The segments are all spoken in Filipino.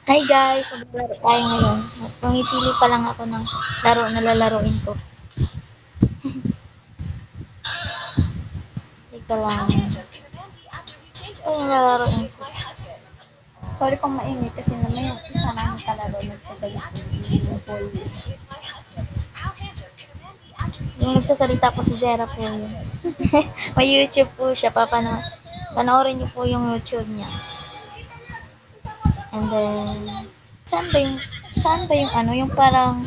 Hi guys, maglaro tayo ngayon. Pumipili pa lang ako ng laro na lalaroin ko. Teka lang. Ito yung lalaroin ko. Sorry kung mainit kasi naman yung isa namin kalaro nagsasalita yung poll. Yung nagsasalita po si Zera po yun. May YouTube po siya. Panoorin niyo po yung YouTube niya. And then, saan ba yung ano, yung parang,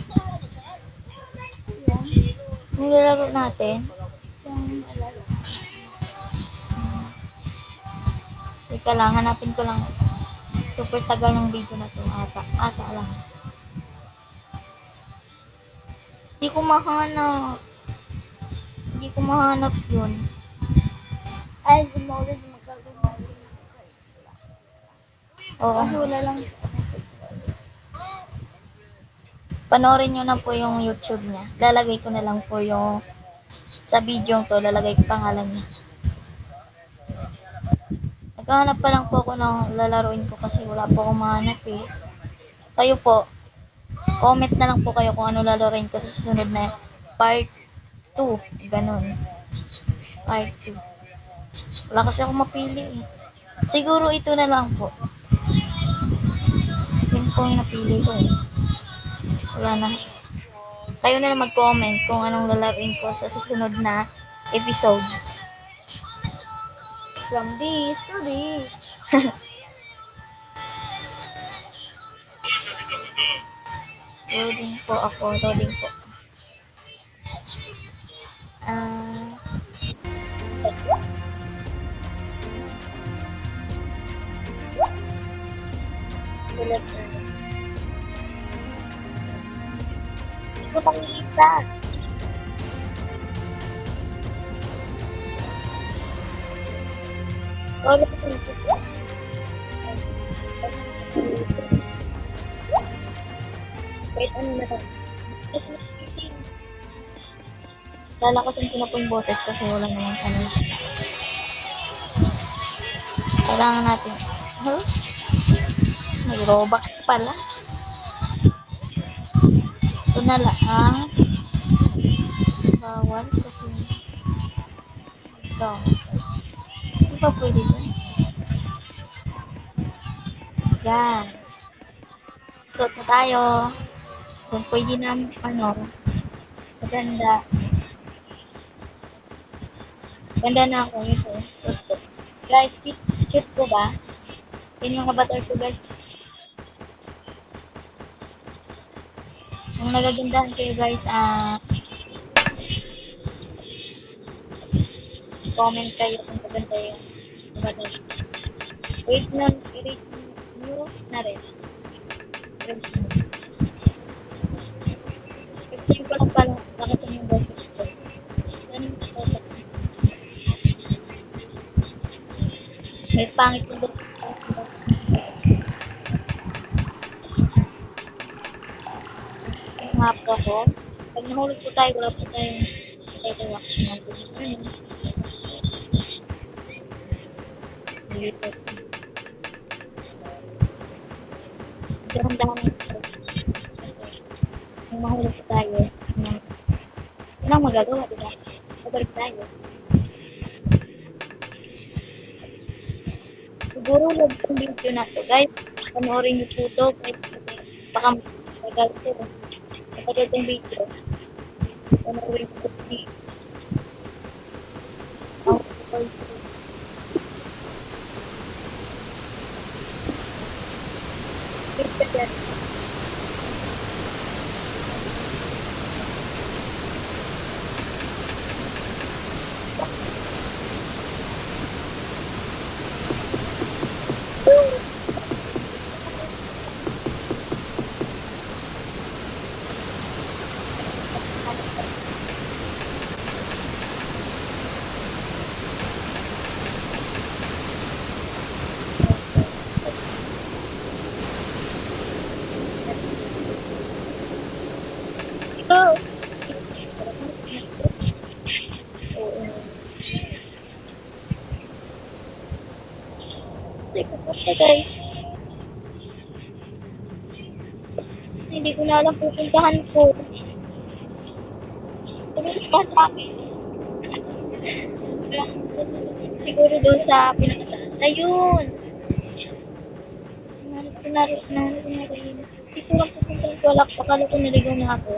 yung lalaro natin? Yung alala. Teka lang, hanapin ko lang. Super tagal ng video na to. Ata lang. Hindi ko mahanap. Hindi ko mahanap yun. Ay, di mo ulit magkagawa. Oo. Kasi wala lang sa message. Panoorin nyo na po yung YouTube niya. Lalagay ko na lang po yung sa video to, lalagay ko pangalan niya. Naghahanap pa lang po ako ng lalaroin ko kasi wala po akong mahanap eh. Kayo po, comment na lang po kayo kung ano lalaroin ko sa susunod na part 2. Ganon. Part 2. Wala kasi ako mapili eh. Siguro ito na lang po. Yun po yung napili ko eh. Wala na. Kayo na lang mag-comment kung anong lalaroin ko sa susunod na episode. From this to this. Loading po ako. Loading po. Ah, Ulit na. Hindi ko pangilita. Ulit na ito. Wait, ano na to? lalakasin ko na po yung boses kasi wala namang ano. Kailangan natin. Huh? May Robux pala. Ito na lang. Bawal kasi. Ito. Hindi pa pwede dun. Yan. Suot na tayo. Kung pwede namin ano. Maganda. Ganda na ako ito. Guys, cute ko ba? Yan yung avatar ko guys. Kung nagagandahan kayo guys, comment kayo kung maganda yung avatar. Wait na, i-rate nyo na rin. Rate nyo. 15 ko lang pala nakita yung boses ko. Yan yung boses. May pangit yung boses ko. Nga po ako. Pag nahulog po tayo, wala po tayong tayo ng boses na yun. Dito. Dahan-dahan ito. Kung mahulog po tayo, wala magagawa, diba? Pabalik tayo. Siguro huwag yung video na to, guys. Panoorin niyo po to, guys. Baka matagal to. Matagal yung video. Panoorin niyo po to. Go! Teka, guys. Hindi ko na alam pupuntahan ko. Tumulong ka sa akin. Siguro doon sa pinakataan. Ayun! Nahanap ko na rin. Siguro ang pupuntahan ko. Akala ko naligaw na ako.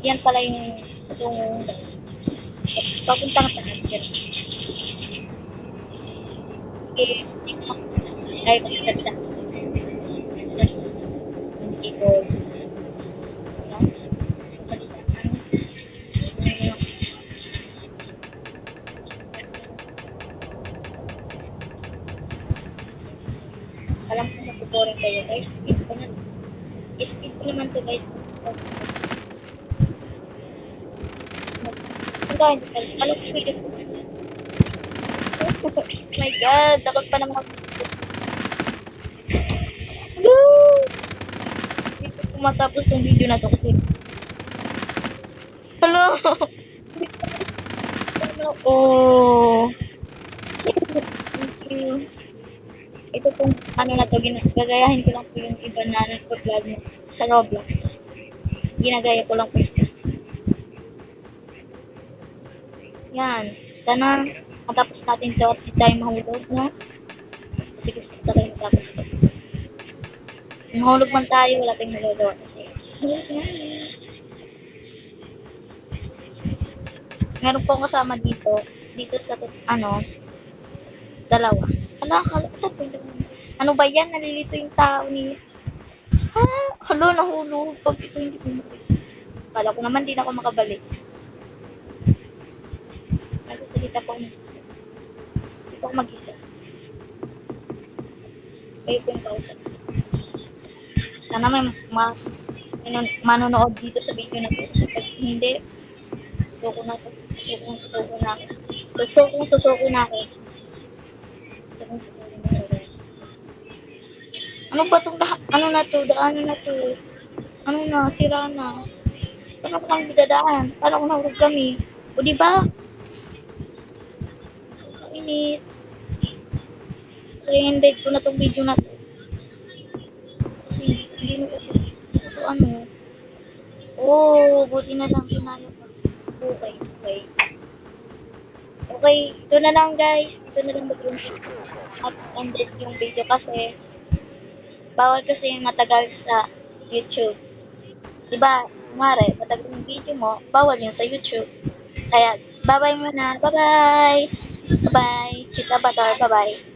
Yan pala yung itong papunta ka pa natin. Okay. Ay, maganda. Hindi ko. Ano? Alam ko napuboring kayo guys. Skip ko na. Skip ko naman to guys. Alam ko video ko. Oh my God, takot pa naman. Hindi ko matapos yung video na to kasi. Hello! Oh! Thank you. Ito pong ano na to, gagayahin ko lang po yung iba na nagpa-vlog mo sa Roblox. Ginagaya ko lang po siya. Yan. Sana matapos natin ito at hindi tayo mahulog, no? Kasi gusto ko tayo matapos ito. Kung mahulog man tayo, wala tayong magagawa kasi. Meron pong kasama dito. Dito sa, dalawa. Ano ba yan? Nalilito yung tao niya. Halo, nahulog. Pag ito hindi ko Kala ko naman di na ako makabalik. Nagsasalita po ako. Hindi po ako mag-isa. Kayo po yung kausap. Sana may manonood dito sa video na to. Pag hindi, susuko na ako. Susuko na ako. Susuko na ako. Ano ba itong ano na to? Daanan na to? Ano na? Sira na. Paano ko kami dadaan? Paano ko nahulog kami? O diba? Init. 300 ko na tong video na to. Kasi hindi mo ito ano. Oh, buti na lang pinalo ko. Okay. Okay, ito na lang guys. Ito na lang mag-ended yung video kasi bawal kasi yung matagal sa YouTube. Diba, kumare, matagal yung video mo, Bawal yun sa YouTube. Kaya, bye-bye muna. bye-bye! Bye-bye. Kita ba, Bye-bye.